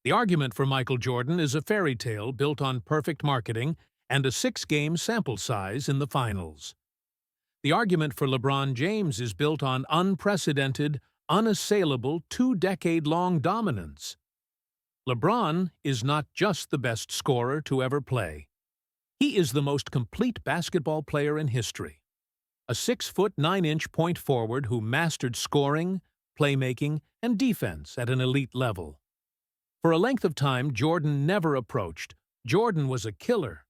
The argument for Michael Jordan is a fairy tale built on perfect marketing and a six-game sample size in the finals. The argument for LeBron James is built on unprecedented, unassailable, two-decade-long dominance. LeBron is not just the best scorer to ever play. He is the most complete basketball player in history. A 6'9" point forward who mastered scoring, playmaking, and defense at an elite level. For a length of time, Jordan never approached. Jordan was a killer.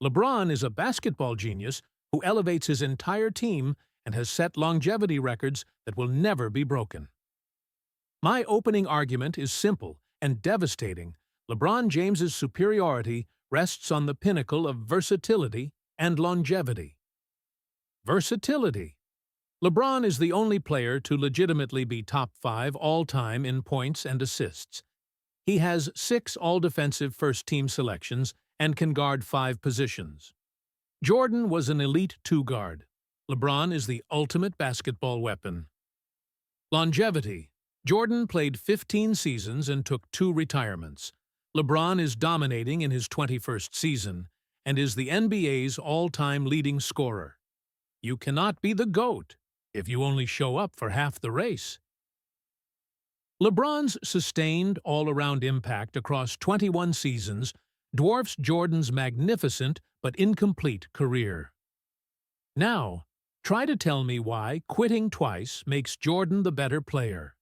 LeBron is a basketball genius who elevates his entire team and has set longevity records that will never be broken. My opening argument is simple and devastating. LeBron James's superiority rests on the pinnacle of versatility and longevity. Versatility. LeBron is the only player to legitimately be top 5 all-time in points and assists. He has 6 all-defensive first-team selections and can guard 5 positions. Jordan was an elite two-guard. LeBron is the ultimate basketball weapon. Longevity. Jordan played 15 seasons and took 2 retirements. LeBron is dominating in his 21st season and is the NBA's all-time leading scorer. You cannot be the GOAT if you only show up for half the race. LeBron's sustained all-around impact across 21 seasons dwarfs Jordan's magnificent but incomplete career. Now, try to tell me why quitting twice makes Jordan the better player.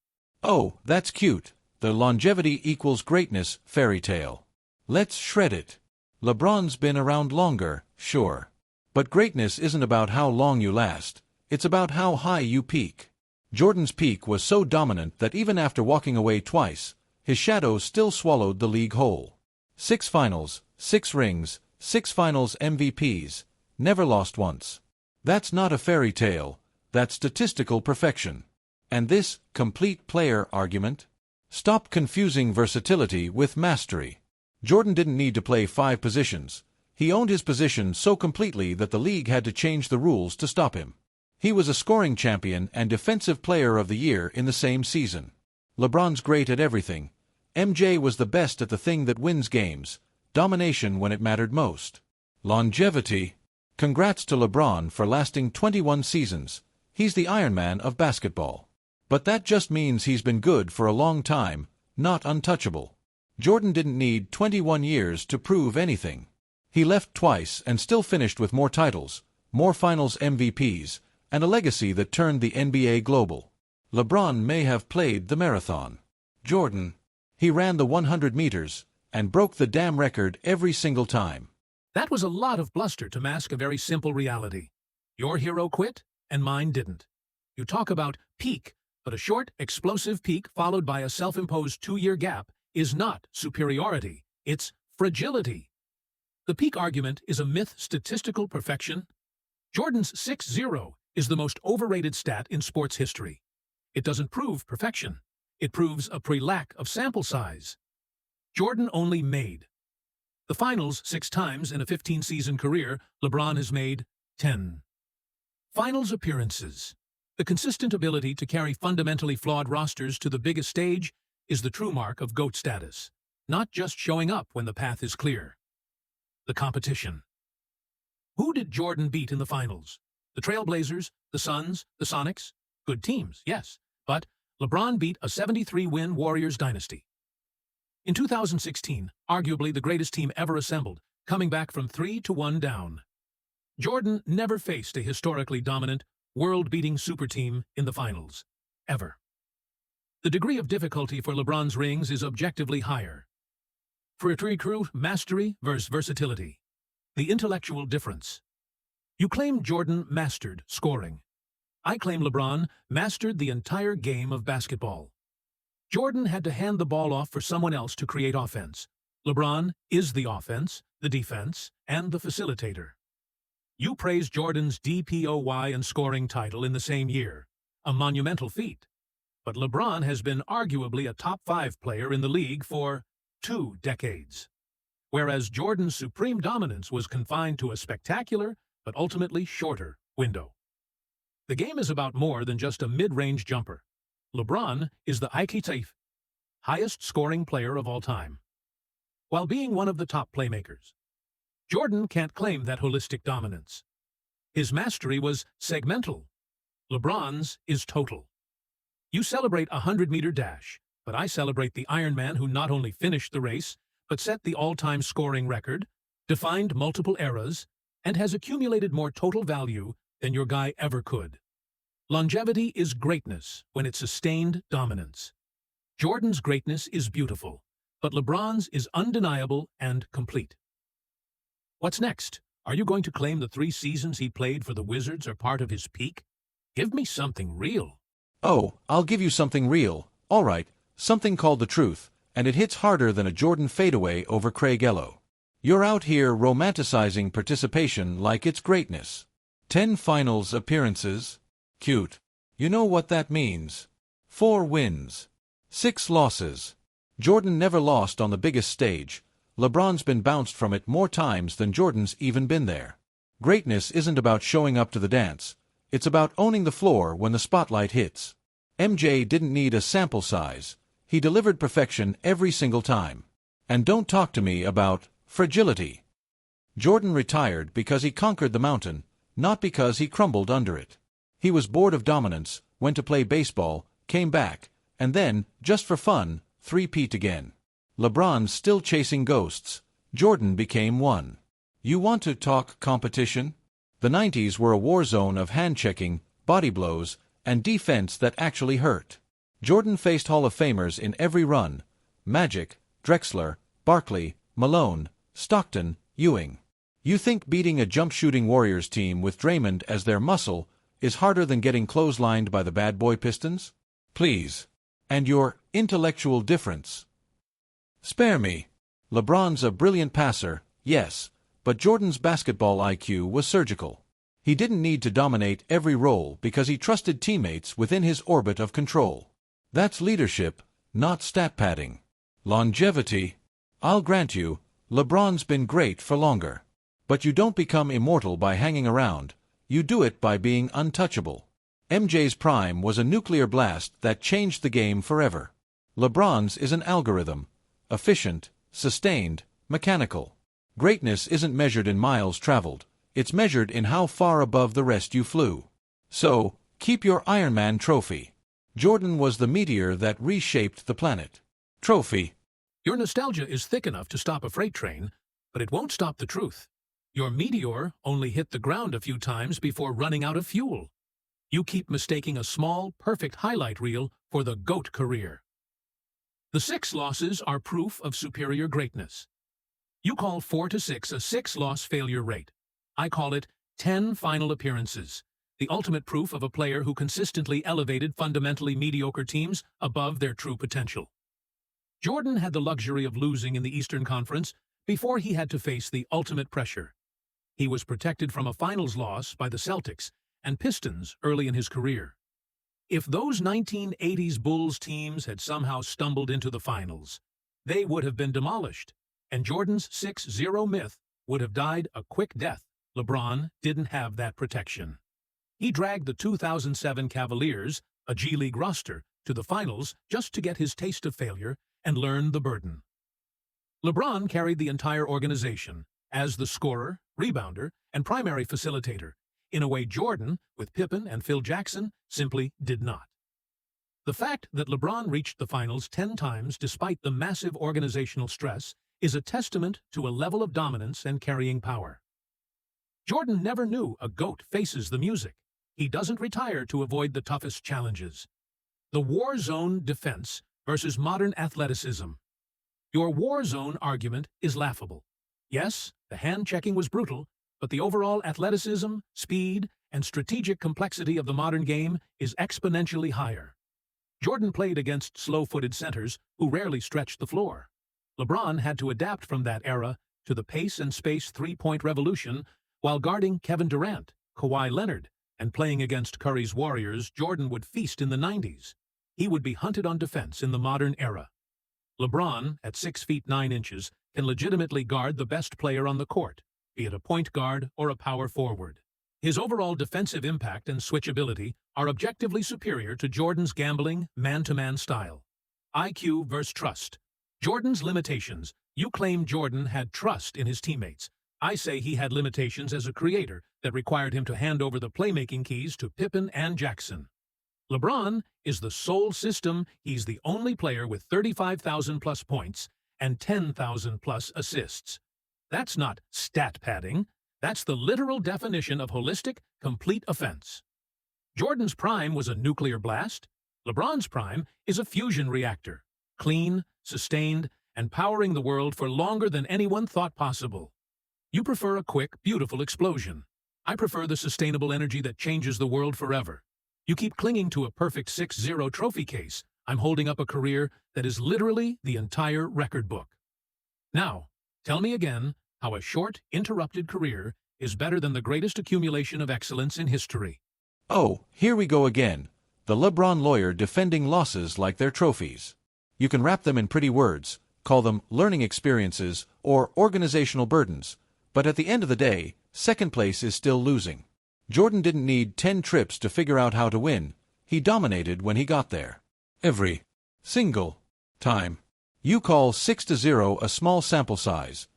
Oh, that's cute. The longevity equals greatness fairy tale. Let's shred it. LeBron's been around longer, sure. But greatness isn't about how long you last. It's about how high you peak. Jordan's peak was so dominant that even after walking away twice, his shadow still swallowed the league whole. 6 finals, 6 rings, 6 finals MVPs, never lost once. That's not a fairy tale, that's statistical perfection. And this complete player argument? Stop confusing versatility with mastery. Jordan didn't need to play 5 positions. He owned his position so completely that the league had to change the rules to stop him. He was a scoring champion and Defensive Player of the Year in the same season. LeBron's great at everything. MJ was the best at the thing that wins games, domination when it mattered most. Longevity. Congrats to LeBron for lasting 21 seasons. He's the Iron Man of basketball. But that just means he's been good for a long time, not untouchable. Jordan didn't need 21 years to prove anything. He left twice and still finished with more titles, more finals MVPs, and a legacy that turned the NBA global. LeBron may have played the marathon. Jordan, he ran the 100 meters and broke the damn record every single time. That was a lot of bluster to mask a very simple reality. Your hero quit, and mine didn't. You talk about peak, but a short, explosive peak followed by a self-imposed 2-year gap is not superiority, it's fragility. The peak argument is a myth statistical perfection. Jordan's 6-0 is the most overrated stat in sports history. It doesn't prove perfection. It proves a lack of sample size. Jordan only made the finals 6 times in a 15-season career. LeBron has made 10 finals appearances. The consistent ability to carry fundamentally flawed rosters to the biggest stage is the true mark of GOAT status, not just showing up when the path is clear. The competition. Who did Jordan beat in the finals? The Trailblazers, the Suns, the Sonics? Good teams, yes, but LeBron beat a 73-win Warriors dynasty. In 2016, arguably the greatest team ever assembled, coming back from 3-1 down. Jordan never faced a historically dominant, world-beating super team in the finals, ever. The degree of difficulty for LeBron's rings is objectively higher. For a recruit, mastery versus versatility. The intellectual difference. You claim Jordan mastered scoring. I claim LeBron mastered the entire game of basketball. Jordan had to hand the ball off for someone else to create offense. LeBron is the offense, the defense, and the facilitator. You praise Jordan's DPOY and scoring title in the same year, a monumental feat. But LeBron has been arguably a top 5 player in the league for 2 decades. Whereas Jordan's supreme dominance was confined to a spectacular, but ultimately shorter, window. The game is about more than just a mid-range jumper. LeBron is the archetype highest-scoring player of all time, while being one of the top playmakers. Jordan can't claim that holistic dominance. His mastery was segmental. LeBron's is total. You celebrate a 100-meter dash, but I celebrate the Ironman who not only finished the race, but set the all-time scoring record, defined multiple eras, and has accumulated more total value than your guy ever could. Longevity is greatness when it's sustained dominance. Jordan's greatness is beautiful, but LeBron's is undeniable and complete. What's next? Are you going to claim the 3 seasons he played for the Wizards are part of his peak? Give me something real. Oh, I'll give you something real. All right, something called the truth, and it hits harder than a Jordan fadeaway over Craig Ello. You're out here romanticizing participation like it's greatness. 10 finals appearances? Cute. You know what that means. 4 wins. 6 losses. Jordan never lost on the biggest stage. LeBron's been bounced from it more times than Jordan's even been there. Greatness isn't about showing up to the dance. It's about owning the floor when the spotlight hits. MJ didn't need a sample size. He delivered perfection every single time. And don't talk to me about fragility. Jordan retired because he conquered the mountain, not because he crumbled under it. He was bored of dominance, went to play baseball, came back, and then, just for fun, three-peat again. LeBron's still chasing ghosts. Jordan became one. You want to talk competition? The 90s were a war zone of hand-checking, body blows, and defense that actually hurt. Jordan faced Hall of Famers in every run: Magic, Drexler, Barkley, Malone, Stockton, Ewing. You think beating a jump-shooting Warriors team with Draymond as their muscle is harder than getting clotheslined by the bad boy Pistons? Please. And your intellectual difference? Spare me. LeBron's a brilliant passer, yes, but Jordan's basketball IQ was surgical. He didn't need to dominate every role because he trusted teammates within his orbit of control. That's leadership, not stat padding. Longevity. I'll grant you, LeBron's been great for longer. But you don't become immortal by hanging around. You do it by being untouchable. MJ's prime was a nuclear blast that changed the game forever. LeBron's is an algorithm. Efficient, sustained, mechanical. Greatness isn't measured in miles traveled. It's measured in how far above the rest you flew. So, keep your Ironman trophy. Jordan was the meteor that reshaped the planet. Trophy. Your nostalgia is thick enough to stop a freight train, but it won't stop the truth. Your meteor only hit the ground a few times before running out of fuel. You keep mistaking a small, perfect highlight reel for the GOAT career. The 6 losses are proof of superior greatness. You call 4 to 6 a 6-loss failure rate. I call it 10 final appearances, the ultimate proof of a player who consistently elevated fundamentally mediocre teams above their true potential. Jordan had the luxury of losing in the Eastern Conference before he had to face the ultimate pressure. He was protected from a finals loss by the Celtics and Pistons early in his career. If those 1980s Bulls teams had somehow stumbled into the finals, they would have been demolished, and Jordan's 6-0 myth would have died a quick death. LeBron didn't have that protection. He dragged the 2007 Cavaliers, a G League roster, to the finals just to get his taste of failure and learn the burden. LeBron carried the entire organization as the scorer, rebounder, and primary facilitator, in a way Jordan, with Pippen and Phil Jackson, simply did not. The fact that LeBron reached the finals 10 times despite the massive organizational stress is a testament to a level of dominance and carrying power. Jordan never knew a GOAT faces the music. He doesn't retire to avoid the toughest challenges. The war zone defense versus modern athleticism. Your war zone argument is laughable. Yes, the hand-checking was brutal, but the overall athleticism, speed, and strategic complexity of the modern game is exponentially higher. Jordan played against slow-footed centers who rarely stretched the floor. LeBron had to adapt from that era to the pace and space three-point revolution while guarding Kevin Durant, Kawhi Leonard, and playing against Curry's Warriors. Jordan would feast in the 90s. He would be hunted on defense in the modern era. LeBron, at 6 feet 9 inches, can legitimately guard the best player on the court, be it a point guard or a power forward. His overall defensive impact and switchability are objectively superior to Jordan's gambling, man-to-man style. IQ versus trust. Jordan's limitations. You claim Jordan had trust in his teammates. I say he had limitations as a creator that required him to hand over the playmaking keys to Pippen and Jackson. LeBron is the sole system. He's the only player with 35,000 plus points and 10,000 plus assists. That's not stat padding. That's the literal definition of holistic, complete offense. Jordan's prime was a nuclear blast. LeBron's prime is a fusion reactor, clean, sustained, and powering the world for longer than anyone thought possible. You prefer a quick, beautiful explosion. I prefer the sustainable energy that changes the world forever. You keep clinging to a perfect 6-0 trophy case. I'm holding up a career that is literally the entire record book. Now, tell me again how a short, interrupted career is better than the greatest accumulation of excellence in history. Oh, here we go again. The LeBron lawyer defending losses like they're trophies. You can wrap them in pretty words, call them learning experiences or organizational burdens, but at the end of the day, second place is still losing. Jordan didn't need 10 trips to figure out how to win. He dominated when he got there. Every single time. You call 6-0 a small sample size.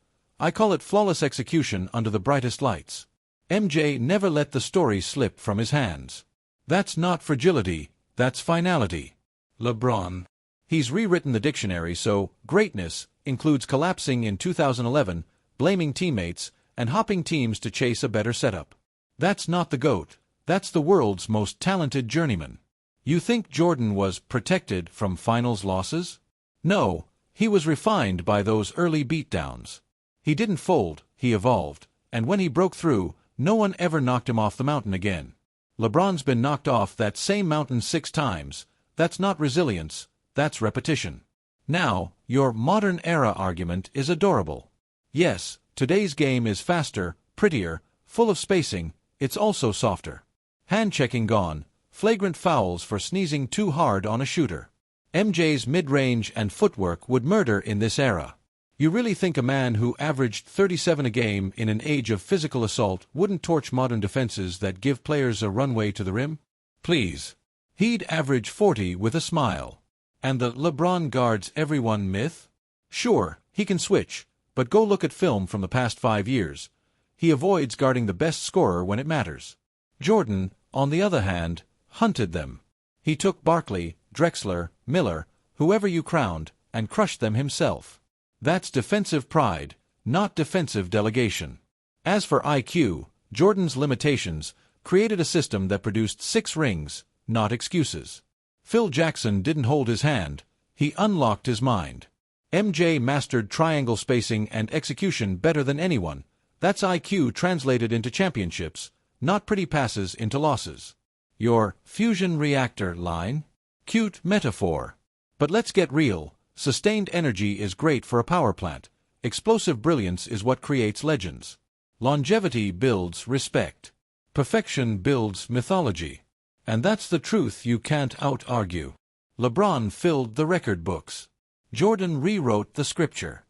I call it flawless execution under the brightest lights. MJ never let the story slip from his hands. That's not fragility, that's finality. LeBron. He's rewritten the dictionary so greatness includes collapsing in 2011, blaming teammates, and hopping teams to chase a better setup. That's not the GOAT. That's the world's most talented journeyman. You think Jordan was protected from finals losses? No, he was refined by those early beatdowns. He didn't fold, he evolved, and when he broke through, no one ever knocked him off the mountain again. LeBron's been knocked off that same mountain 6 times. That's not resilience, that's repetition. Now, your modern era argument is adorable. Yes, today's game is faster, prettier, full of spacing. It's also softer. Hand-checking gone, flagrant fouls for sneezing too hard on a shooter. MJ's mid-range and footwork would murder in this era. You really think a man who averaged 37 a game in an age of physical assault wouldn't torch modern defenses that give players a runway to the rim? Please. He'd average 40 with a smile. And the LeBron guards everyone myth? Sure, he can switch, but go look at film from the past 5 years. He avoids guarding the best scorer when it matters. Jordan, on the other hand, hunted them. He took Barkley, Drexler, Miller, whoever you crowned, and crushed them himself. That's defensive pride, not defensive delegation. As for IQ, Jordan's limitations created a system that produced 6 rings, not excuses. Phil Jackson didn't hold his hand, he unlocked his mind. MJ mastered triangle spacing and execution better than anyone. That's IQ translated into championships, not pretty passes into losses. Your fusion reactor line? Cute metaphor. But let's get real. Sustained energy is great for a power plant. Explosive brilliance is what creates legends. Longevity builds respect. Perfection builds mythology. And that's the truth you can't out-argue. LeBron filled the record books. Jordan rewrote the scripture.